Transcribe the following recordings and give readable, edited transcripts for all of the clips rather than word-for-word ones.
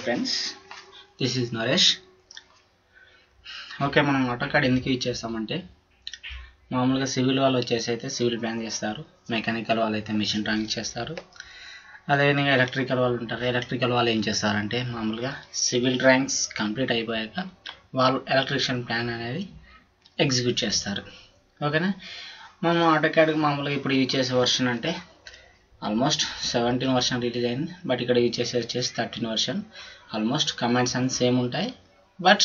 Friends, this is Naresh. Okay, మనం AutoCAD ఎందుకు use చేస్తామంటే మామూలుగా సివిల్ వాళ్ళు వచ్చేసి అయితే సివిల్ ప్లాన్ చేస్తారు, మెకానికల్ వాళ్ళు అయితే మిషన్ డ్రాయింగ్ చేస్తారు. అదేవిధంగా ఎలక్ట్రికల్ వాళ్ళు ఉంటారు. ఎలక్ట్రికల్ వాళ్ళు ఏం చేస్తారంటే మామూలుగా సివిల్ డ్రాయింగ్స్ కంప్లీట్ అయిపోయాక వాళ్ళు ఎలక్ట్రిషియన్ ప్లాన్ అనేది ఎగ్జిక్యూట్ చేస్తారు. ఓకేనా, మనం ఆటోకాడ్కి మామూలుగా ఇప్పుడు యూజ్ చేసే వర్షన్ అంటే ఆల్మోస్ట్ 17 వర్షన్ రిలీజ్ అయింది. బట్ ఇక్కడ యూజ్ చేసేది వచ్చేసి 13 వర్షన్. ఆల్మోస్ట్ కమెంట్స్ అన్ని సేమ్ ఉంటాయి. బట్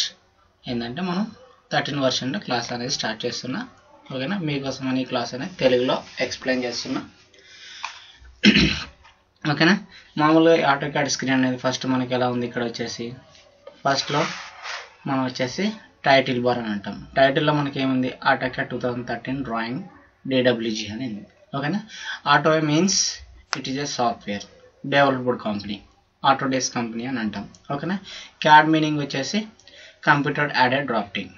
ఏంటంటే మనం 13 వర్షన్లో క్లాస్ అనేది స్టార్ట్ చేస్తున్నా. ఓకేనా, మీకోసం అని క్లాస్ అనేది తెలుగులో ఎక్స్ప్లెయిన్ చేస్తున్నా. ఓకేనా, మామూలుగా ఆటోకాడ్ స్క్రీన్ అనేది ఫస్ట్ మనకి ఎలా ఉంది, ఇక్కడ వచ్చేసి ఫస్ట్లో మనం వచ్చేసి టైటిల్ బార్ అని అంటాం. టైటిల్లో మనకి ఏముంది, ఆటోకాడ్ 2013 డ్రాయింగ్ DWG అని ఉంది. ఓకేనా, auto means it is a software developed company, Autodesk company అని అంటాం. ఓకేనా, క్యాడ్ మీనింగ్ వచ్చేసి కంప్యూటర్ యాడెడ్ డ్రాఫ్టింగ్.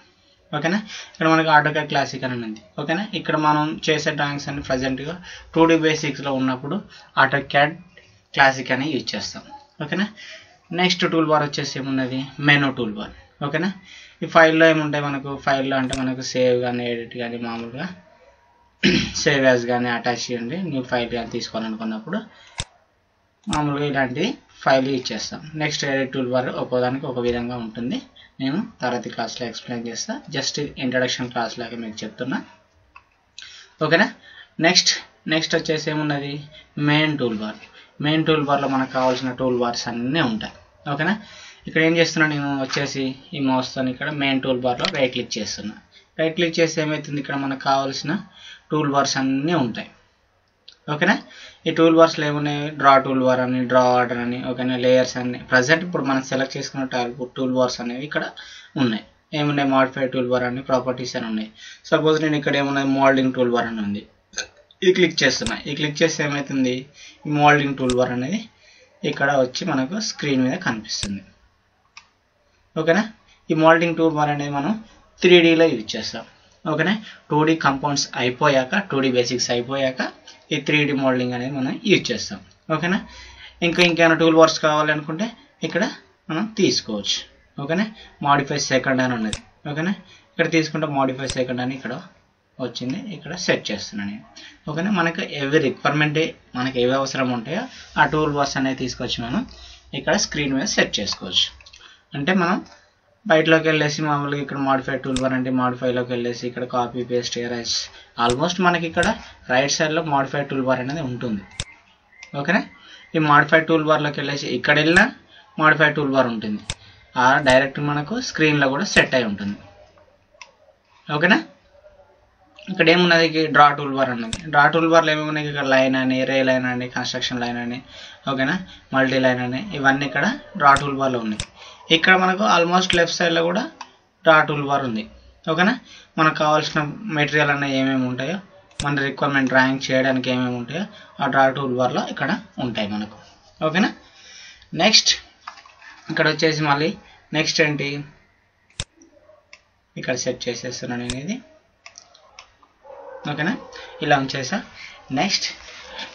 ఓకేనా, ఇక్కడ మనకి ఆటోకాడ్ క్లాసిక్ అని ఉంది. ఓకేనా, ఇక్కడ మనం చేసే డ్రాయింగ్స్ అన్ని ప్రజెంట్గా 2D బేసిక్స్లో ఉన్నప్పుడు ఆటోకాడ్ క్లాసిక్ అని యూజ్ చేస్తాం. ఓకేనా, నెక్స్ట్ టూల్ బార్ వచ్చేసి ఏమున్నది, మెనూ టూల్ బార్. ఓకేనా, ఈ ఫైల్లో ఏముంటాయి మనకు, ఫైల్లో అంటే మనకు సేవ్ కానీ ఎడిట్ కానీ మామూలుగా సేవ్ యాజ్ కానీ అటాచ్ చేయండి, న్యూ ఫైల్ కానీ తీసుకోవాలనుకున్నప్పుడు మామూలుగా ఇలాంటి ఫైల్ యూజ్ చేస్తాం. నెక్స్ట్ ఎడిట్ టూల్ బార్ ఒక్కోదానికి ఒక విధంగా ఉంటుంది. నేను తరగతి క్లాస్లో ఎక్స్ప్లెయిన్ చేస్తా, జస్ట్ ఇంట్రడక్షన్ క్లాస్ లాగా మీకు చెప్తున్నా. ఓకేనా, నెక్స్ట్ వచ్చేసి ఏమున్నది, main tool bar. Main tool బార్లో మనకు కావాల్సిన టూల్ బార్స్ అన్నీ ఉంటాయి. ఓకేనా, ఇక్కడ ఏం చేస్తున్నా, నేను వచ్చేసి ఈ మౌస్తో ఇక్కడ మెయిన్ టూల్ బార్లో రైట్ క్లిక్ చేస్తున్నా. రైట్ క్లిక్ చేస్తే ఏమవుతుంది, ఇక్కడ మనకు కావాల్సిన టూల్ బార్స్ అన్నీ ఉంటాయి. ఓకేనా, ఈ టూల్ బార్స్లో ఏమున్నాయి, డ్రా టూల్ బార్ అని, డ్రా ఆర్డర్ అని, ఓకేనా, లేయర్స్ అన్ని ప్రజెంట్ ఇప్పుడు మనం సెలెక్ట్ చేసుకున్న టూల్ బార్స్ అనేవి ఇక్కడ ఉన్నాయి. ఏమున్నాయి, మాడిఫై టూల్ బార్ అని, ప్రాపర్టీస్ అని ఉన్నాయి. సపోజ్ నేను ఇక్కడ ఏమున్నది, మోల్డింగ్ టూల్ బార్ అని ఉంది. ఇది క్లిక్ చేస్తున్నా. ఈ క్లిక్ చేస్తే ఏమవుతుంది, ఈ మోల్డింగ్ టూల్ బార్ అనేది ఇక్కడ వచ్చి మనకు స్క్రీన్ మీద కనిపిస్తుంది. ఓకేనా, ఈ మోల్డింగ్ టూల్ బార్ అనేది మనం 3Dలో యూజ్ చేస్తాం. ఓకేనా, 2D కంపౌండ్స్ అయిపోయాక, 2D బేసిక్స్ అయిపోయాక ఈ 3D మోడలింగ్ అనేది మనం యూజ్ చేస్తాం. ఓకేనా, ఇంకేమైనా టూల్ బార్స్ కావాలనుకుంటే ఇక్కడ మనం తీసుకోవచ్చు. ఓకేనా, మాడిఫై సెకండ్ అని ఉన్నది. ఓకేనా, ఇక్కడ తీసుకుంటే మాడిఫై సెకండ్ అని ఇక్కడ వచ్చింది, ఇక్కడ సెట్ చేస్తున్నాను నేను. ఓకేనా, మనకు ఏవి రిక్వైర్మెంట్, మనకి ఏవి అవసరం ఉంటాయో ఆ టూల్ బార్స్ అనేది తీసుకొచ్చి మనం ఇక్కడ స్క్రీన్ మీద సెట్ చేసుకోవచ్చు. అంటే మనం బయటలోకి వెళ్ళేసి మామూలుగా ఇక్కడ మాడిఫై టూల్ బార్ అంటే మాడిఫైలోకి వెళ్ళేసి ఇక్కడ కాపీ పేస్ట్ ఎరేజ్, ఆల్మోస్ట్ మనకి ఇక్కడ రైట్ సైడ్లో మాడిఫై టూల్ బార్ అనేది ఉంటుంది. ఓకేనా, ఈ మాడిఫై టూల్ బార్లోకి వెళ్ళేసి ఇక్కడ వెళ్ళినా మాడిఫై టూల్ బార్ ఉంటుంది, ఆ డైరెక్ట్ మనకు స్క్రీన్లో కూడా సెట్ అయి ఉంటుంది. ఓకేనా, ఇక్కడ ఏమున్నది, డ్రా టూల్ బార్ అన్నది. డ్రా టూల్ బార్లో ఏమున్నాయి, ఇక్కడ లైన్ అని, రే లైన్ అని, కన్స్ట్రక్షన్ లైన్ అని, ఓకేనా, మల్టీ లైన్ అని, ఇవన్నీ ఇక్కడ డ్రా టూల్ బార్లో ఉన్నాయి. ఇక్కడ మనకు ఆల్మోస్ట్ లెఫ్ట్ సైడ్లో కూడా డ్రా టూల్ బార్ ఉంది. ఓకేనా, మనకు కావాల్సిన మెటీరియల్ అనేది ఏమేమి ఉంటాయో, మన రిక్వైర్మెంట్ డ్రాయింగ్ చేయడానికి ఏమేమి ఉంటాయో ఆ డ్రా టూల్ బార్లో ఇక్కడ ఉంటాయి మనకు. ఓకేనా, నెక్స్ట్ ఇక్కడ వచ్చేసి మళ్ళీ నెక్స్ట్ ఏంటి, ఇక్కడ సెట్ చేసేస్తున్నాను నేను ఇది. ఓకేనా, ఇలా ఉంచేసా. నెక్స్ట్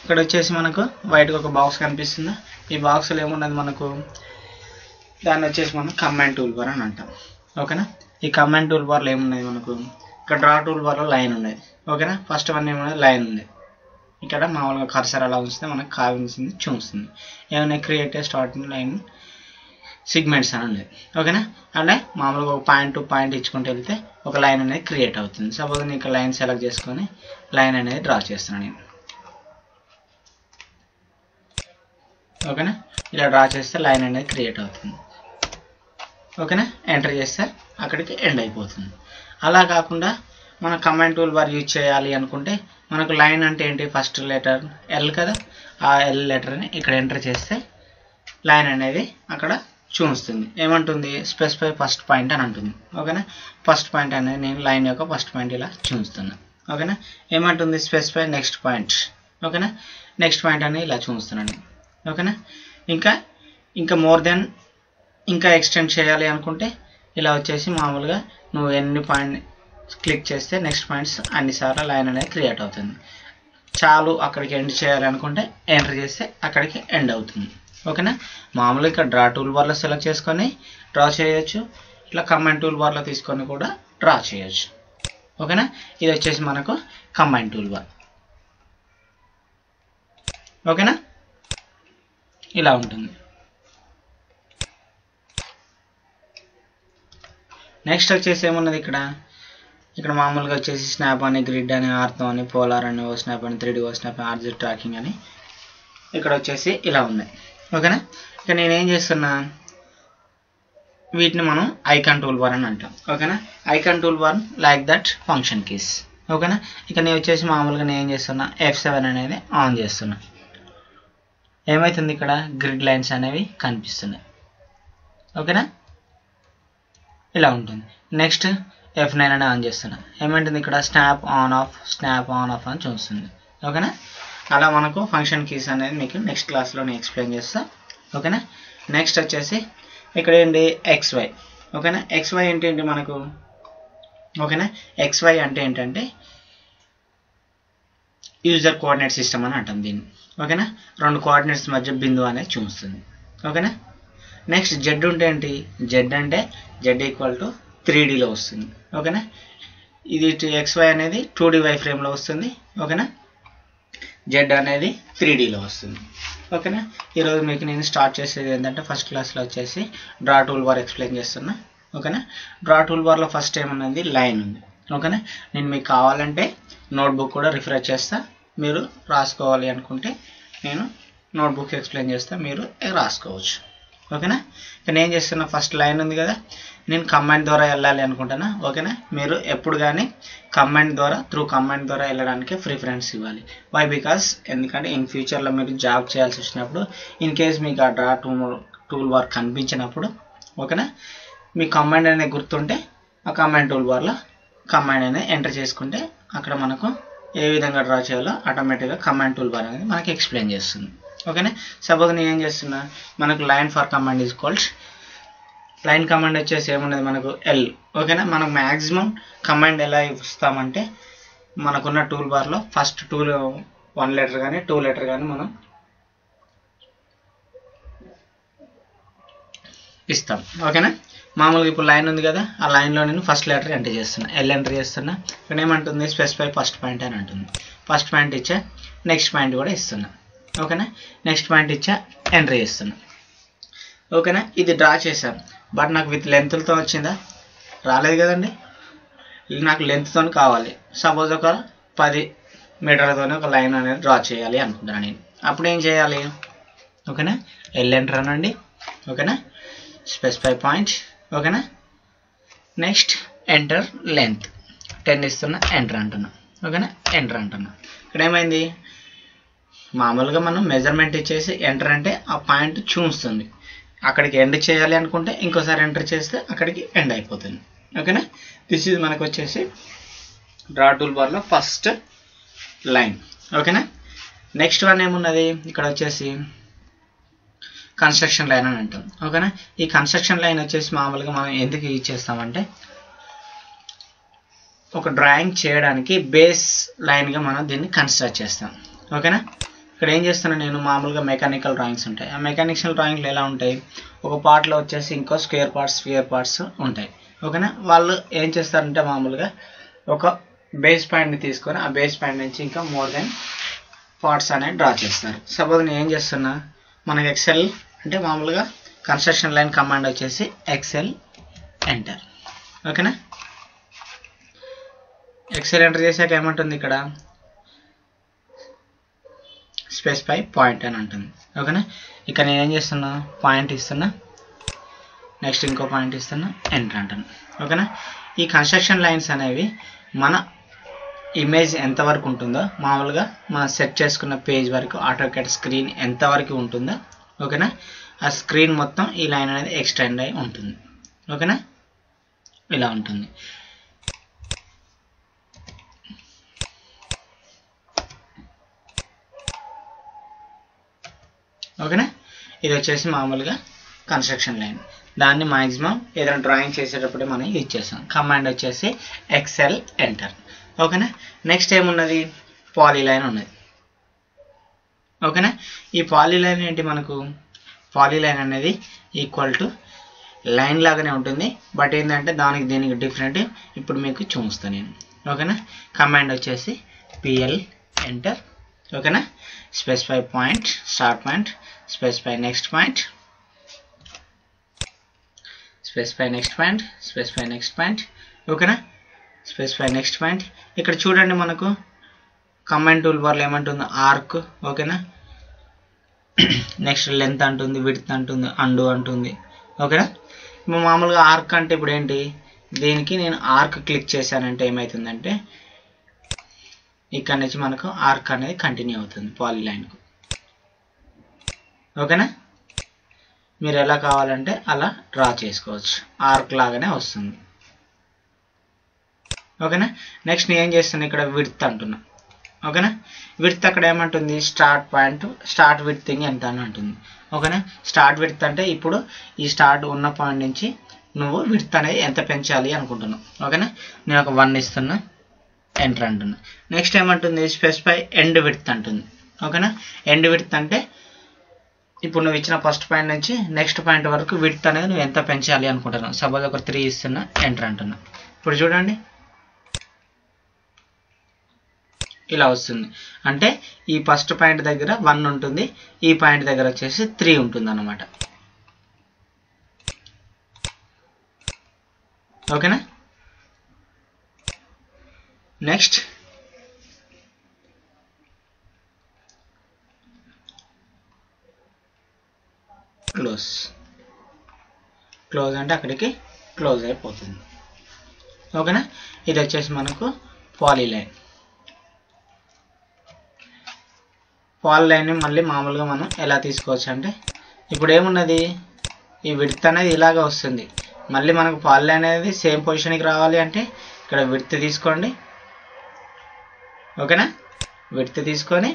ఇక్కడ వచ్చేసి మనకు వైట్గా ఒక బాక్స్ కనిపిస్తుందా, ఈ బాక్స్లో ఏమున్నది మనకు, దాన్ని వచ్చేసి మనం కమాండ్ టూల్ బార్ అని అంటాం. ఓకేనా, ఈ కమాండ్ టూల్ బార్లో ఏమున్నది మనకు, ఇక్కడ డ్రా టూల్ బార్లో లైన్ ఉన్నది. ఓకేనా, ఫస్ట్ వన్ ఏమున్నది, లైన్ ఉంది. ఇక్కడ మామూలుగా కర్సర్ అలా ఉంచితే మనకు కావాల్సింది చూస్తుంది. ఏమైనా క్రియేట్ స్టార్టింగ్ లైన్ సిగ్మెంట్స్ అని ఉన్నది. ఓకేనా, అంటే మామూలుగా ఒక పాయింట్ టు పాయింట్ ఇచ్చుకుంటూ వెళ్తే ఒక లైన్ అనేది క్రియేట్ అవుతుంది. సపోజ్ నేను ఇక్కడ లైన్ సెలెక్ట్ చేసుకొని లైన్ అనేది డ్రా చేస్తున్నాను నేను. ఓకేనా, ఇలా డ్రా చేస్తే లైన్ అనేది క్రియేట్ అవుతుంది. ఓకేనా, ఎంటర్ చేస్తే అక్కడికి ఎండ్ అయిపోతుంది. అలా కాకుండా మన కమాండ్ టూల్ బార్ యూజ్ చేయాలి అనుకుంటే మనకు లైన్ అంటే ఏంటి, ఫస్ట్ లెటర్ ఎల్ కదా, ఆ ఎల్ లెటర్ని ఇక్కడ ఎంటర్ చేస్తే లైన్ అనేది అక్కడ చూస్తుంది. ఏమంటుంది, స్పెసిఫై ఫస్ట్ పాయింట్ అని అంటుంది. ఓకేనా, ఫస్ట్ పాయింట్ అనేది నేను లైన్ యొక్క ఫస్ట్ పాయింట్ ఇలా చూస్తున్నా. ఓకేనా, ఏమంటుంది, స్పెసిఫై నెక్స్ట్ పాయింట్. ఓకేనా, నెక్స్ట్ పాయింట్ అనేది ఇలా చూస్తున్నాను. ఓకేనా, ఇంకా మోర్ దెన్ ఇంకా ఎక్స్టెండ్ చేయాలి అనుకుంటే ఇలా వచ్చేసి మామూలుగా నువ్వు ఎన్ని పాయింట్ క్లిక్ చేస్తే నెక్స్ట్ పాయింట్స్ అన్నిసార్లు లైన్ అనేది క్రియేట్ అవుతుంది. చాలు అక్కడికి ఎండ్ చేయాలి అనుకుంటే ఎంటర్ చేస్తే అక్కడికి ఎండ్ అవుతుంది. ఓకేనా. మామూలుగా ఇక్కడ డ్రా టూల్ బార్లో సెలెక్ట్ చేసుకొని డ్రా చేయొచ్చు, ఇట్లా కంబైన్ టూల్ బార్లో తీసుకొని కూడా డ్రా చేయొచ్చు. ఓకేనా. ఇది వచ్చేసి మనకు కంబైన్ టూల్ బార్. ఓకేనా, ఇలా ఉంటుంది. నెక్స్ట్ వచ్చేసి ఏమున్నది ఇక్కడ మామూలుగా వచ్చేసి స్నాప్ అని, గ్రిడ్ అని, ఆర్థో అని, పోలార్ అని, ఓ స్నాప్ అని, 3D ఓ స్నాప్ అని, ఆర్జిట్ ట్రాకింగ్ అని ఇక్కడ వచ్చేసి ఇలా ఉన్నాయి. ఓకేనా. ఇక నేనేం చేస్తున్నా, వీటిని మనం ఐకాన్ టూల్ బార్ అని అంటాం. ఓకేనా. Icon tool bar like that function keys. ఓకేనా. ఇక నేను వచ్చేసి మామూలుగా నేను ఏం చేస్తున్నా, F7 అనేది ఆన్ చేస్తున్నా. ఏమవుతుంది, ఇక్కడ గ్రిడ్ లైన్స్ అనేవి కనిపిస్తున్నాయి. ఓకేనా, ఇలా ఉంటుంది. నెక్స్ట్ F9 అని ఆన్ చేస్తున్నా. ఏమంటుంది, ఇక్కడ స్నాప్ ఆన్ ఆఫ్ అని చూస్తుంది. ఓకేనా. అలా మనకు ఫంక్షన్ కీస్ అనేది మీకు నెక్స్ట్ క్లాస్లో నేను ఎక్స్ప్లెయిన్ చేస్తా. ఓకేనా. నెక్స్ట్ వచ్చేసి ఇక్కడ ఏంటి, XY. ఓకేనా. XY అంటే ఏంటి మనకు, ఓకేనా. XY అంటే ఏంటంటే యూజర్ కోఆర్డినేట్ సిస్టమ్ అని అంటాం దీన్ని. ఓకేనా. 2 కోఆర్డినేట్స్ మధ్య బిందువు అనేది చూస్తుంది. ఓకేనా. నెక్స్ట్ Z ఉంటే ఏంటి, Z అంటే Z ఈక్వల్ టు 3Dలో వస్తుంది. ఓకేనా. ఇది XY అనేది 2D వై ఫ్రేమ్లో వస్తుంది. ఓకేనా. Z అనేది 3Dలో వస్తుంది. ఓకేనా. ఈరోజు మీకు నేను స్టార్ట్ చేసేది ఏంటంటే, ఫస్ట్ క్లాస్లో వచ్చేసి డ్రా టూల్ బార్ ఎక్స్ప్లెయిన్ చేస్తున్నా. ఓకేనా. డ్రా టూల్ బార్లో ఫస్ట్ ఏమన్నది, లైన్ ఉంది. ఓకేనా. నేను మీకు కావాలంటే నోట్బుక్ కూడా రిఫర్ చేస్తా, మీరు రాసుకోవాలి అనుకుంటే నేను నోట్బుక్ ఎక్స్ప్లెయిన్ చేస్తా, మీరు రాసుకోవచ్చు. ఓకేనా. నేను ఏం చేస్తున్నా, ఫస్ట్ లైన్ ఉంది కదా, నేను కమాండ్ ద్వారా వెళ్ళాలి అనుకుంటున్నా. ఓకేనా. మీరు ఎప్పుడు కానీ త్రూ కమాండ్ ద్వారా వెళ్ళడానికి ప్రిఫరెన్స్ ఇవ్వాలి. వై, బికాస్ ఎందుకంటే ఇన్ ఫ్యూచర్లో మీరు జాబ్ చేయాల్సి వచ్చినప్పుడు, ఇన్ కేస్ మీకు ఆ డ్రా టూల్ బార్ కనిపించినప్పుడు, ఓకేనా, మీ కమాండ్ అనేది గుర్తుంటే ఆ కమాండ్ టూల్ బార్లో కమాండ్ అనేది ఎంటర్ చేసుకుంటే అక్కడ మనకు ఏ విధంగా డ్రా చేయాలో ఆటోమేటిక్గా కమాండ్ టూల్ బార్ అనేది మనకి ఎక్స్ప్లెయిన్ చేస్తుంది. ఓకేనా. సపోజ్ నేను ఏం చేస్తున్నా, మనకు line for command is called, line command వచ్చేసి ఏమున్నది మనకు L. ఓకేనా. మనకు మ్యాక్సిమం కమాండ్ ఎలా ఇస్తామంటే, మనకున్న టూల్ బార్లో ఫస్ట్ 1 లెటర్ కానీ 2 లెటర్ కానీ మనం ఇస్తాం. ఓకేనా. మామూలుగా ఇప్పుడు లైన్ ఉంది కదా, ఆ లైన్లో నేను ఫస్ట్ లెటర్ ఎంటర్ చేస్తున్నా, L ఎంటర్ చేస్తున్నా. ఇక్కడ ఏమంటుంది, స్పెసిఫై ఫస్ట్ పాయింట్ అని అంటుంది. ఫస్ట్ పాయింట్ ఇచ్చా, నెక్స్ట్ పాయింట్ కూడా ఇస్తున్నా. ఓకేనా. నెక్స్ట్ పాయింట్ ఇచ్చా, ఎంటర్ చేస్తున్నా. ఓకేనా. ఇది డ్రా చేశాను, బట్ నాకు విత్ లెంత్లతో వచ్చిందా, రాలేదు కదండి. నాకు లెంత్తో కావాలి. సపోజ్ ఒక 10 మీటర్లతో ఒక లైన్ అనేది డ్రా చేయాలి అనుకుంటున్నాను నేను. అప్పుడు ఏం చేయాలి, ఓకేనా, L ఎంటర్ అనండి. ఓకేనా. Specify point. ఓకేనా. నెక్స్ట్ ఎంటర్ లెంత్ 10 ఇస్తున్నా, ఎంటర్ అంటున్నా. ఓకేనా. ఎంటర్ అంటున్నా. ఇక్కడ ఏమైంది, మామూలుగా మనం మెజర్మెంట్ ఇచ్చేసి ఎంటర్ అంటే ఆ పాయింట్ చూస్తుంది. అక్కడికి ఎండ్ చేయాలి అనుకుంటే ఇంకోసారి ఎంటర్ చేస్తే అక్కడికి ఎండ్ అయిపోతుంది. ఓకేనా. దిస్ ఈజ్ మనకు వచ్చేసి డ్రా టూల్ బార్లో ఫస్ట్ లైన్. ఓకేనా. నెక్స్ట్ వన్ ఏమున్నది, ఇక్కడ వచ్చేసి కన్స్ట్రక్షన్ లైన్ అని అంటాం. ఓకేనా. ఈ కన్స్ట్రక్షన్ లైన్ వచ్చేసి మామూలుగా మనం ఎందుకు యూజ్ చేస్తామంటే, ఒక డ్రాయింగ్ చేయడానికి బేస్ లైన్గా మనం దీన్ని కన్స్ట్రక్ట్ చేస్తాం. ఓకేనా. ఇక్కడ ఏం చేస్తున్నా, నేను మామూలుగా మెకానికల్ డ్రాయింగ్స్ ఉంటాయి. ఆ మెకానికల్ డ్రాయింగ్లు ఎలా ఉంటాయి, ఒక పార్ట్లో వచ్చేసి ఇంకో స్క్వేర్ పార్ట్స్ ఉంటాయి. ఓకేనా. వాళ్ళు ఏం చేస్తారంటే మామూలుగా ఒక బేస్ పాయింట్ని తీసుకొని ఆ బేస్ పాయింట్ నుంచి ఇంకా మోర్ దెన్ పార్ట్స్ అనేది డ్రా చేస్తారు. సపోజ్ నేను ఏం చేస్తున్నా, మనకి ఎక్సెల్ అంటే మామూలుగా కన్స్ట్రక్షన్ లైన్ కమాండ్ వచ్చేసి ఎక్సెల్ ఎంటర్. ఓకేనా. ఎక్సెల్ ఎంటర్ చేశాక ఏమంటుంది, ఇక్కడ స్పెసిఫై పాయింట్ అని ఉంటుంది. ఓకేనా. ఇక్కడ నేను ఏం చేస్తున్నా, పాయింట్ ఇస్తున్నా, నెక్స్ట్ ఇంకో పాయింట్ ఇస్తున్నా, ఎంటర్ అంటున్నా. ఓకేనా. ఈ కన్స్ట్రక్షన్ లైన్స్ అనేవి మన ఇమేజ్ ఎంతవరకు ఉంటుందో, మామూలుగా మనం సెట్ చేసుకున్న పేజ్ వరకు ఆటోకాడ్ స్క్రీన్ ఎంతవరకు ఉంటుందో, ఓకేనా, ఆ స్క్రీన్ మొత్తం ఈ లైన్ అనేది ఎక్స్టెండ్ అయి ఉంటుంది. ఓకేనా. ఇలా ఉంటుంది. ఓకేనా. ఇది వచ్చేసి మామూలుగా కన్స్ట్రక్షన్ లైన్. దాన్ని మాక్సిమం ఏదైనా డ్రాయింగ్ చేసేటప్పుడు మనం యూజ్ చేస్తాం. కమాండ్ వచ్చేసి ఎక్సెల్ ఎంటర్. ఓకేనా. నెక్స్ట్ ఏమున్నది, పాలీలైన్ ఉన్నది. ఓకేనా. ఈ పాలీలైన్ ఏంటి, మనకు పాలీలైన్ అనేది ఈక్వల్ టు లైన్ లాగానే ఉంటుంది, బట్ ఏంటంటే దానికి దీనికి డిఫరెంట్ ఇప్పుడు మీకు చూపిస్తాను నేను. ఓకేనా, కమాండ్ వచ్చేసి పిఎల్ ఎంటర్. ఓకేనా, specify point, start point, specify next point, specify next point, specify next point. ఓకేనా, స్పెసిఫై నెక్స్ట్ పాయింట్. ఇక్కడ చూడండి మనకు కమాండ్ టూల్ బార్లో ఏమంటుంది, ఆర్క్. ఓకేనా, నెక్స్ట్ లెంత్ అంటుంది, విడ్త్ అంటుంది, అండు అంటుంది. ఓకేనా, మామూలుగా ఆర్క్ అంటే ఇప్పుడు ఏంటి, దీనికి నేను ఆర్క్ క్లిక్ చేశానంటే ఏమవుతుందంటే ఇక్కడ నుంచి మనకు ఆర్క్ అనేది కంటిన్యూ అవుతుంది పాలీలైన్కు. ఓకేనా, మీరు ఎలా కావాలంటే అలా డ్రా చేసుకోవచ్చు, ఆర్క్ లాగానే వస్తుంది. ఓకేనా, నెక్స్ట్ నేను ఏం చేస్తాను, ఇక్కడ విడ్త్ అంటున్నా. ఓకేనా, విడ్త్ అక్కడ ఏమంటుంది, స్టార్ట్ పాయింట్, స్టార్ట్ విడ్త్ ఎంత అని అంటుంది. ఓకేనా, స్టార్ట్ విడ్త్ అంటే ఇప్పుడు ఈ స్టార్ట్ ఉన్న పాయింట్ నుంచి నువ్వు విడ్త్ అనేది ఎంత పెంచాలి అనుకుంటున్నావు. ఓకేనా, నేను ఒక 1 ఇస్తున్నా, ఎంటర్ అంటున్నా. నెక్స్ట్ ఏమంటుంది, స్పెసిఫై ఎండ్ విడ్త్ అంటుంది. ఓకేనా, ఎండ్ విడ్త్ అంటే ఇప్పుడు నువ్వు ఇచ్చిన ఫస్ట్ పాయింట్ నుంచి నెక్స్ట్ పాయింట్ వరకు విడ్త్ అనేది నువ్వు ఎంత పెంచాలి అనుకుంటున్నావు. సపోజ్ ఒక 3 ఇస్తున్నా, ఎంటర్ అంటున్నా. ఇప్పుడు చూడండి ఇలా వస్తుంది. అంటే ఈ ఫస్ట్ పాయింట్ దగ్గర 1 ఉంటుంది, ఈ పాయింట్ దగ్గర వచ్చేసి 3 ఉంటుంది అన్నమాట. ఓకేనా, నెక్స్ట్ క్లోజ్. క్లోజ్ అంటే అక్కడికి క్లోజ్ అయిపోతుంది. ఓకేనా, ఇది వచ్చేసి మనకు పాలీలైన్. పాలీలైన్ని మళ్ళీ మామూలుగా మనం ఎలా తీసుకోవచ్చు అంటే ఇప్పుడు ఏమున్నది, ఈ విడ్త్ అనేది ఇలాగ వస్తుంది. మళ్ళీ మనకు పాలీలైన్ అనేది సేమ్ పొజిషన్కి రావాలి అంటే ఇక్కడ విడ్త్ తీసుకోండి. ఓకేనా, విడ్త్ తీసుకొని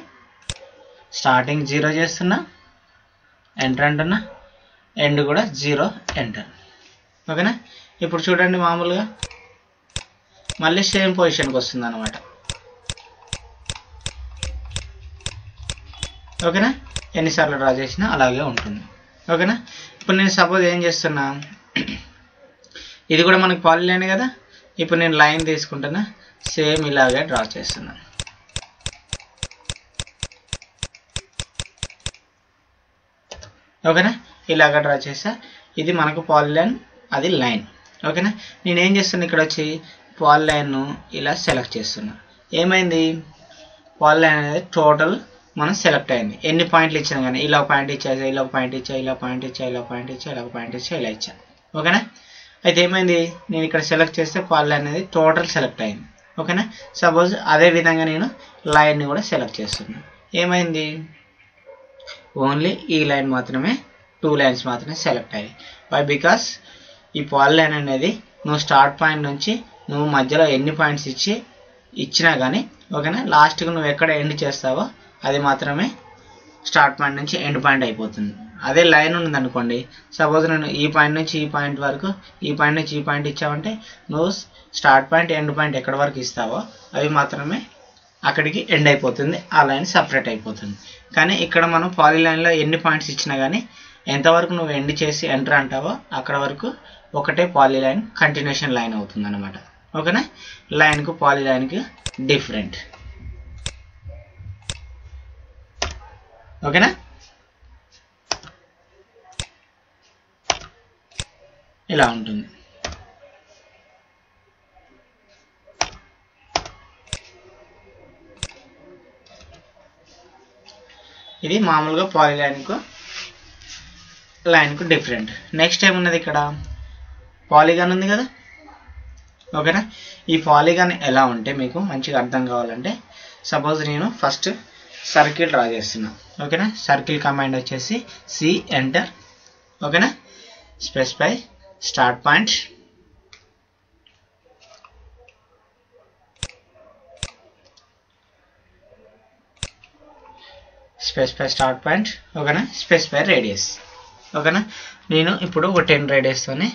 స్టార్టింగ్ 0 చేస్తున్నా, ఎంటర్ అంటున్నా, ఎండ్ కూడా 0, ఎంటర్. ఓకేనా, ఇప్పుడు చూడండి మామూలుగా మళ్ళీ సేమ్ పొజిషన్కి వస్తుంది అన్నమాట. ఓకేనా, ఎన్నిసార్లు డ్రా చేసినా అలాగే ఉంటుంది. ఓకేనా, ఇప్పుడు నేను సపోజ్ ఏం చేస్తున్నా, ఇది కూడా మనకి పాలీలైన్ కదా, ఇప్పుడు నేను లైన్ తీసుకుంటున్నా, సేమ్ ఇలాగే డ్రా చేస్తున్నా. ఓకేనా, ఇలాగ డ్రా చేసా, ఇది మనకు పాలీలైన్, అది లైన్. ఓకేనా, నేను ఏం చేస్తున్నా, ఇక్కడ వచ్చి పాలీలైన్ను ఇలా సెలెక్ట్ చేస్తున్నా. ఏమైంది, పాలీలైన్ అనేది టోటల్ మనం సెలెక్ట్ అయింది. ఎన్ని పాయింట్లు ఇచ్చినా కానీ ఇలా పాయింట్ ఇచ్చా, ఇలా పాయింట్ ఇచ్చా, ఇలా పాయింట్ ఇచ్చా, ఇలా పాయింట్ ఇచ్చా, ఇలా పాయింట్ ఇచ్చా, ఇలా ఇచ్చా. ఓకేనా, అయితే ఏమైంది, నేను ఇక్కడ సెలెక్ట్ చేస్తే పాలీలైన్ అనేది టోటల్ సెలెక్ట్ అయింది. ఓకేనా, సపోజ్ అదే విధంగా నేను లైన్ని కూడా సెలెక్ట్ చేస్తున్నాను. ఏమైంది, ఓన్లీ ఈ లైన్ మాత్రమే, 2 లైన్స్ మాత్రమే సెలెక్ట్ అయ్యాయి. వై, బికాస్ ఈ పాలీలైన్ అనేది నువ్వు స్టార్ట్ పాయింట్ నుంచి నువ్వు మధ్యలో ఎన్ని పాయింట్స్ ఇచ్చినా కానీ ఓకేనా, లాస్ట్కి నువ్వు ఎక్కడ ఎండ్ చేస్తావో అది మాత్రమే స్టార్ట్ పాయింట్ నుంచి ఎండ్ పాయింట్ అయిపోతుంది. అదే లైన్ ఉంది అనుకోండి, సపోజ్ నేను ఈ పాయింట్ నుంచి ఈ పాయింట్ వరకు, ఈ పాయింట్ నుంచి ఈ పాయింట్ ఇచ్చావంటే నువ్వు స్టార్ట్ పాయింట్ ఎండ్ పాయింట్ ఎక్కడ వరకు ఇస్తావో అవి మాత్రమే అక్కడికి ఎండ్ అయిపోతుంది, ఆ లైన్ సపరేట్ అయిపోతుంది. కానీ ఇక్కడ మనం పాలీలైన్లో ఎన్ని పాయింట్స్ ఇచ్చినా కానీ ఎంతవరకు నువ్వు ఎండ్ చేసి ఎంటర్ అంటావో అక్కడ వరకు ఒకటే పాలీలైన్ కంటిన్యూషన్ లైన్ అవుతుంది అన్నమాట. ఓకేనా, లైన్కు పాలీలైన్కి డిఫరెంట్. ఓకేనా, ఇలా ఉంటుంది. ఇది మామూలుగా పాలీలైన్కు లైన్కు డిఫరెంట్. నెక్స్ట్ ఏమున్నది, ఇక్కడ పాలీగాన్ ఉంది కదా. ఓకేనా, ఈ పాలీగాన్ ఎలా ఉంటే మీకు మంచిగా అర్థం కావాలంటే సపోజ్ నేను ఫస్ట్ సర్కిల్ డ్రా చేస్తున్నా. ఓకేనా, సర్కిల్ కమాండ్ వచ్చేసి సి ఎంటర్. ఓకేనా, specify start point, specify start point. ఓకేనా, స్పెసిఫై రేడియస్. ఓకేనా, నేను ఇప్పుడు ఒక 10 రేడియస్తోనే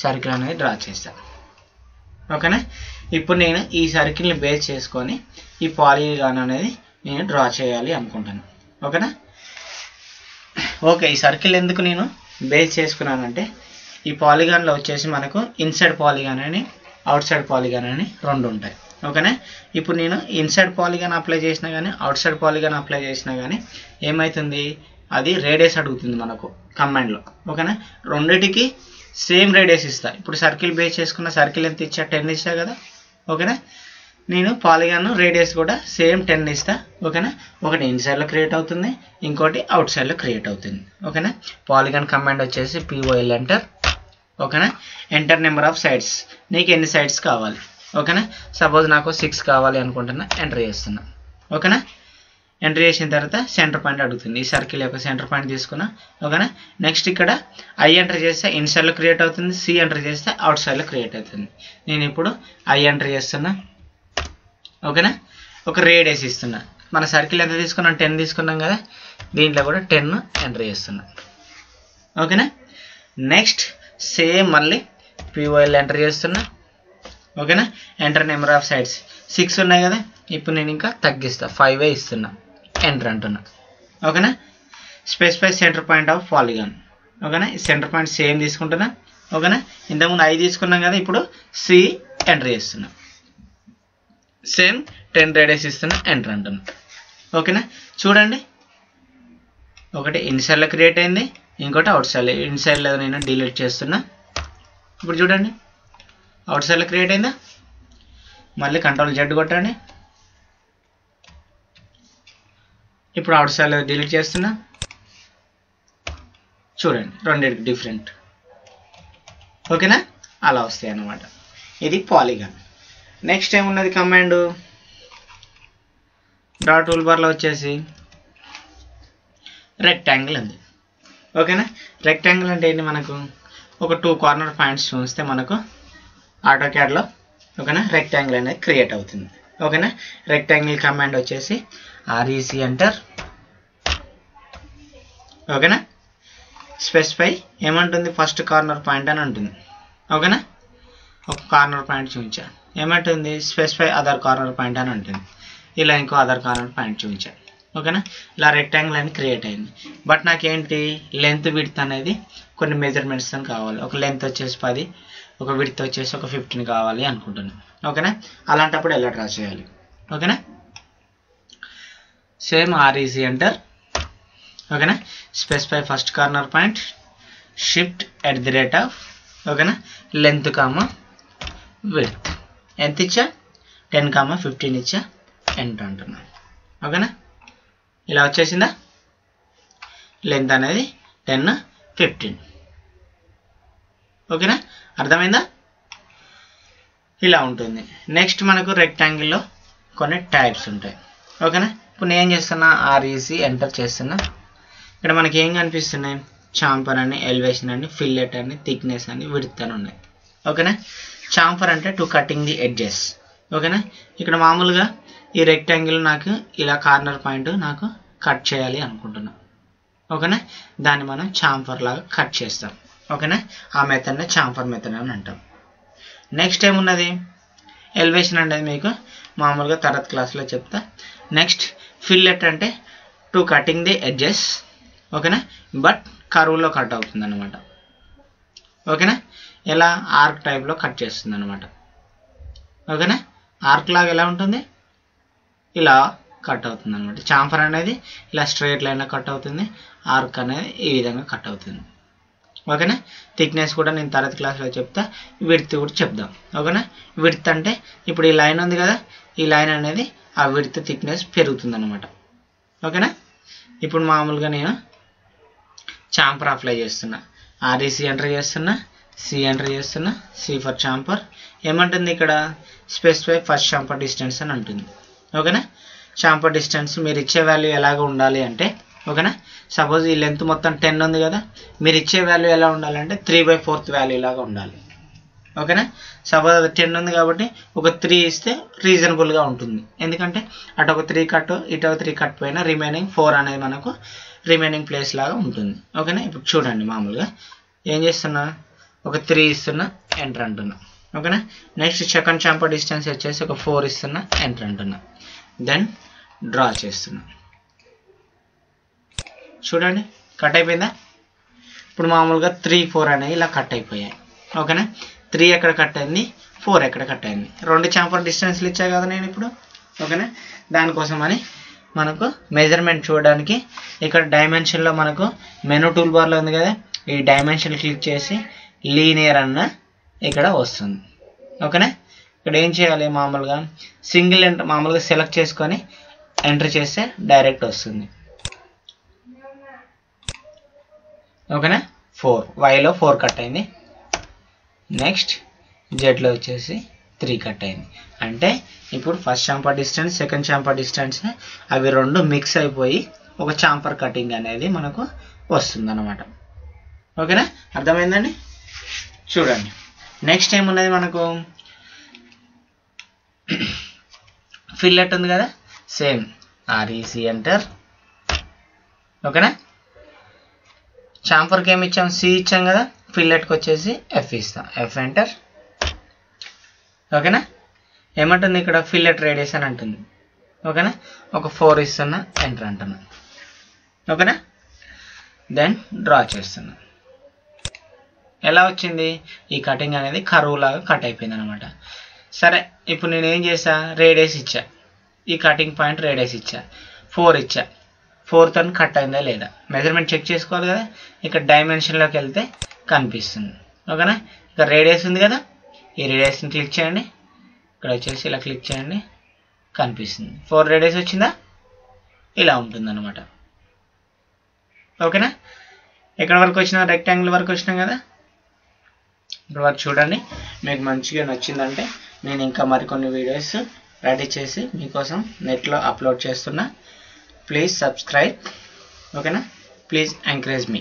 సర్కిల్ అనేది డ్రా చేస్తాను. ఓకేనా, ఇప్పుడు నేను ఈ సర్కిల్ని బేస్ చేసుకొని ఈ పాలీగాన్ అనేది నేను డ్రా చేయాలి అనుకుంటాను. ఓకేనా, ఓకే, ఈ సర్కిల్ ఎందుకు నేను బేస్ చేసుకున్నానంటే ఈ పాలిగాన్లో వచ్చేసి మనకు ఇన్సైడ్ పాలిగాన్ అని అవుట్ సైడ్ పాలిగాన్ అని రెండు ఉంటాయి. ఓకేనా, ఇప్పుడు నేను ఇన్సైడ్ పాలిగాన్ అప్లై చేసినా కానీ అవుట్ సైడ్ పాలిగాన్ అప్లై చేసినా కానీ ఏమవుతుంది, అది రేడియస్ అడుగుతుంది మనకు కమాండ్లో. ఓకేనా, రెండిటికి సేమ్ రేడియస్ ఇస్తా. ఇప్పుడు సర్కిల్ బేస్ చేసుకున్న సర్కిల్ ఎంత ఇచ్చా, 10 ఇచ్చా కదా. ఓకేనా, నేను పాలిగాన్ రేడియస్ కూడా సేమ్ 10 ఇస్తా. ఓకేనా, ఒకటి ఇన్సైడ్లో క్రియేట్ అవుతుంది, ఇంకోటి అవుట్ సైడ్లో క్రియేట్ అవుతుంది. ఓకేనా, పాలిగాన్ కమాండ్ వచ్చేసి POL ఎంటర్. ఓకేనా, ఎంటర్ నెంబర్ ఆఫ్ సైడ్స్, నీకు ఎన్ని సైడ్స్ కావాలి. ఓకేనా, సపోజ్ నాకు 6 కావాలి అనుకుంటున్నా, ఎంటర్ చేస్తున్నా. ఓకేనా, ఎంటర్ చేసిన తర్వాత సెంటర్ పాయింట్ అడుగుతుంది. ఈ సర్కిల్ యొక్క సెంటర్ పాయింట్ తీసుకున్నా. ఓకేనా, నెక్స్ట్ ఇక్కడ I ఎంటర్ చేస్తే ఇన్సైడ్లో క్రియేట్ అవుతుంది, C ఎంటర్ చేస్తే అవుట్ సైడ్లో క్రియేట్ అవుతుంది. నేను ఇప్పుడు I ఎంటర్ చేస్తున్నా. ఓకేనా, ఒక రేడియస్ ఇస్తున్నా. మన సర్కిల్ ఎంత తీసుకున్నాం, 10 తీసుకున్నాం కదా, దీంట్లో కూడా 10 ఎంటర్ చేస్తున్నా. ఓకేనా, నెక్స్ట్ సేమ్ మళ్ళీ POL ఎంటర్ చేస్తున్నా. ఓకేనా, ఎంటర్ నెంబర్ ఆఫ్ సైడ్స్ 6 ఉన్నాయి కదా, ఇప్పుడు నేను ఇంకా తగ్గిస్తా, 5 ఇస్తున్నా, ఎంటర్ అంటున్నా. ఓకేనా, specify centre point of polygon. ఓకేనా, ఈ సెంటర్ పాయింట్ సేమ్ తీసుకుంటున్నా. ఓకేనా, ఇంతకుముందు I తీసుకున్నాం కదా, ఇప్పుడు C ఎంటర్ చేస్తున్నా. సేమ్ 10 రేడియస్ ఇస్తున్నా, ఎంటర్ అంటున్నా. ఓకేనా, చూడండి, ఒకటి ఇన్సైడ్లో క్రియేట్ అయింది, ఇంకోటి అవుట్ సైడ్. ఇన్సైడ్లో నేను డిలీట్ చేస్తున్నా. ఇప్పుడు చూడండి, అవుట్ సైడ్లో క్రియేట్ అయిందా. మళ్ళీ Ctrl+Z కొట్టండి. ఇప్పుడు అవుట్ సైడ్లో డిలీట్ చేస్తున్నా. చూడండి, రెండింటికి డిఫరెంట్. ఓకేనా, అలా వస్తాయి అన్నమాట. ఇది పాలిగాన్. నెక్స్ట్ ఏమున్నది కమాండ్, డ్రా టూల్ బార్లో వచ్చేసి రెక్టాంగిల్ ఉంది. ఓకేనా, రెక్టాంగిల్ అంటే ఏంటి, మనకు ఒక 2 కార్నర్ పాయింట్స్ చూస్తే మనకు ఆటోక్యాడ్లో ఓకేనా రెక్టాంగిల్ అనేది క్రియేట్ అవుతుంది. ఓకేనా, రెక్టాంగిల్ కమాండ్ వచ్చేసి REC ఎంటర్. ఓకేనా, స్పెసిఫై ఏమంటుంది, ఫస్ట్ కార్నర్ పాయింట్ అని ఉంటుంది. ఓకేనా, ఒక కార్నర్ పాయింట్ చూపించా, ఏమంటుంది, స్పెసిఫై అదర్ కార్నర్ పాయింట్ అని ఉంటుంది. ఇలా ఇంకో అదర్ కార్నర్ పాయింట్ చూపించా. ఓకేనా, ఇలా రెక్టాంగిల్ అని క్రియేట్ అయింది. బట్ నాకేంటి, లెంత్ విడ్త్ అనేది కొన్ని మెజర్మెంట్స్ అని కావాలి. ఒక లెంత్ వచ్చేసి 10, ఒక విడ్త్ వచ్చేసి ఒక 15 కావాలి అనుకుంటున్నాను. ఓకేనా, అలాంటప్పుడు ఎలా డ్రా చేయాలి. ఓకేనా, సేమ్ REC ఎంటర్. ఓకేనా, specify first corner point, shift @ ఓకేనా లెంత్ కామా విడ్త్ ఎంత ఇచ్చా, 10, 15 ఇచ్చా, ఎంటర్ అంటున్నా. ఓకేనా, ఇలా వచ్చేసిందా, లెంత్ అనేది 10, 15. ఓకేనా, అర్థమైందా, ఇలా ఉంటుంది. నెక్స్ట్ మనకు రెక్టాంగిల్లో కొన్ని టైప్స్ ఉంటాయి. ఓకేనా, ఇప్పుడు నేను ఏం చేస్తున్నా, REC ఎంటర్ చేస్తున్నా. ఇక్కడ మనకి ఏం కనిపిస్తున్నాయి, చాంఫర్ అని, ఎలివేషన్ అని, ఫిల్లెట్ అని, థిక్నెస్ అని, విడ్త్ అని ఉన్నాయి. ఓకేనా, చాంఫర్ అంటే టు కటింగ్ ది ఎడ్జెస్. ఓకేనా, ఇక్కడ మామూలుగా ఈ రెక్టాంగిల్ నాకు ఇలా కార్నర్ పాయింట్ నాకు కట్ చేయాలి అనుకుంటున్నా. ఓకేనా, దాన్ని మనం చాంఫర్ లాగా కట్ చేస్తాం. ఓకేనా, ఆ మెథడ్ని చాంఫర్ మెథడ్ అని అంటాం. నెక్స్ట్ ఏమున్నది, ఎలివేషన్ అనేది మీకు మామూలుగా తర్వాత క్లాస్లో చెప్తా. నెక్స్ట్ ఫిల్లెట్ అంటే టు కటింగ్ ది ఎడ్జెస్. ఓకేనా, బట్ కర్వ్లో కట్ అవుతుంది అనమాట. ఓకేనా, ఎలా ఆర్క్ టైప్లో కట్ చేస్తుంది అనమాట. ఓకేనా, ఆర్క్ లాగా ఎలా ఉంటుంది, ఇలా కట్ అవుతుంది అనమాట. చాంఫర్ అనేది ఇలా స్ట్రైట్ లైన్లో కట్ అవుతుంది, ఆర్క్ అనేది ఈ విధంగా కట్ అవుతుంది. ఓకేనా, థిక్నెస్ కూడా నేను తర్వాత క్లాస్లో చెప్తా, విడ్త్ కూడా చెప్దాం. ఓకేనా, విడ్త్ అంటే ఇప్పుడు ఈ లైన్ ఉంది కదా, ఈ లైన్ అనేది ఆ విడ్త్ థిక్నెస్ పెరుగుతుంది అనమాట. ఓకేనా, ఇప్పుడు మామూలుగా నేను చాంఫర్ అప్లై చేస్తున్నా. REC ఎంటర్ చేస్తున్నా, C ఎంటర్ చేస్తున్నా, C ఫర్ చాంఫర్. ఏమంటుంది ఇక్కడ, స్పెసిఫై ఫస్ట్ చాంఫర్ డిస్టెన్స్ అని ఉంటుంది. ఓకేనా, చాంఫర్ డిస్టెన్స్ మీరు ఇచ్చే వాల్యూ ఎలాగ ఉండాలి అంటే, ఓకేనా సపోజ్ ఈ లెంత్ మొత్తం 10 ఉంది కదా, మీరు ఇచ్చే వాల్యూ ఎలా ఉండాలంటే 3/4 వాల్యూ లాగా ఉండాలి. ఓకేనా, సపోజ్ 10 ఉంది కాబట్టి ఒక 3 ఇస్తే రీజనబుల్గా ఉంటుంది. ఎందుకంటే అటు ఒక 3 కట్, ఇటు ఒక 3 కట్ పోయినా రిమైనింగ్ 4 అనేది మనకు రిమైనింగ్ ప్లేస్ లాగా ఉంటుంది. ఓకేనా, ఇప్పుడు చూడండి, మామూలుగా ఏం చేస్తున్నా, ఒక 3 ఇస్తున్నా, ఎంటర్ అంటున్నా. ఓకేనా, నెక్స్ట్ సెకండ్ చాంఫర్ డిస్టెన్స్ వచ్చేసి ఒక 4 ఇస్తున్నా, ఎంటర్ అంటున్నా. దెన్ డ్రా చేస్తున్నా. చూడండి, కట్ అయిపోయిందా? ఇప్పుడు మామూలుగా 3, 4 అనేవి ఇలా కట్ అయిపోయాయి. ఓకేనా? 3 ఎక్కడ కట్ అయింది, 4 ఎక్కడ కట్ అయింది, 2 చాంఫర్ డిస్టెన్స్లు ఇచ్చాయి కదా నేను ఇప్పుడు. ఓకేనా? దానికోసం అని మనకు మెజర్మెంట్ చూడడానికి ఇక్కడ డైమెన్షన్లో మనకు మెనూ టూల్ బార్లో ఉంది కదా, ఈ డైమెన్షన్ క్లిక్ చేసి లీనియర్ అన్న ఇక్కడ వస్తుంది. ఓకేనా? ఇక్కడ ఏం చేయాలి, మామూలుగా సింగిల్ ఎంటర్ మామూలుగా సెలెక్ట్ చేసుకొని ఎంటర్ చేస్తే డైరెక్ట్ వస్తుంది. ఓకేనా? 4 వైలో 4 కట్ అయింది. నెక్స్ట్ జెడ్లో వచ్చేసి 3 కట్ అయింది. అంటే ఇప్పుడు ఫస్ట్ చాంపర్ డిస్టెన్స్, సెకండ్ చాంపర్ డిస్టెన్స్ అవి 2 మిక్స్ అయిపోయి ఒక చాంపర్ కటింగ్ అనేది మనకు వస్తుంది అన్నమాట. ఓకేనా? అర్థమైందండి? చూడండి నెక్స్ట్ ఏమున్నది మనకు, ఫిల్లెట్ ఉంది కదా, సేమ్ ఆర్ఈసి ఎంటర్. ఓకేనా? చాంపర్కి ఏమి ఇచ్చాం, సి ఇచ్చాం కదా, ఫిల్లెట్కి వచ్చేసి ఎఫ్ ఇస్తాం, ఎఫ్ ఎంటర్. ఓకేనా? ఏమంటుంది ఇక్కడ, ఫిల్లెట్ రేడియస్ అని అంటుంది. ఓకేనా? ఒక 4 ఇస్తున్నా, ఎంటర్ అంటున్నా. ఓకేనా? దెన్ డ్రా చేస్తున్నా. ఎలా వచ్చింది, ఈ కటింగ్ అనేది కరువు లాగా కట్ అయిపోయింది అనమాట. సరే, ఇప్పుడు నేను ఏం చేసా, రేడియస్ ఇచ్చా, ఈ కటింగ్ పాయింట్ రేడియస్ ఇచ్చా, 4 ఇచ్చా, 4తో కట్ అయిందా లేదా మెజర్మెంట్ చెక్ చేసుకోవాలి కదా. ఇక్కడ డైమెన్షన్లోకి వెళ్తే కనిపిస్తుంది. ఓకేనా? ఇక్కడ రేడియస్ ఉంది కదా, ఈ రేడియస్ని క్లిక్ చేయండి, ఇక్కడ వచ్చేసి ఇలా క్లిక్ చేయండి, కనిపిస్తుంది. 4 రేడియస్ వచ్చిందా, ఇలా ఉంటుంది అనమాట. ఓకేనా? ఎక్కడ వరకు వచ్చినా, రెక్టాంగిల్ వరకు వచ్చినాం కదా. ఇక్కడ వరకు చూడండి, మీకు మంచిగా నచ్చిందంటే నేను ఇంకా మరికొన్ని వీడియోస్ రెడీ చేసి మీకోసం నెట్లో అప్లోడ్ చేస్తున్నా. Please subscribe. ఓకేనా? Please encourage me.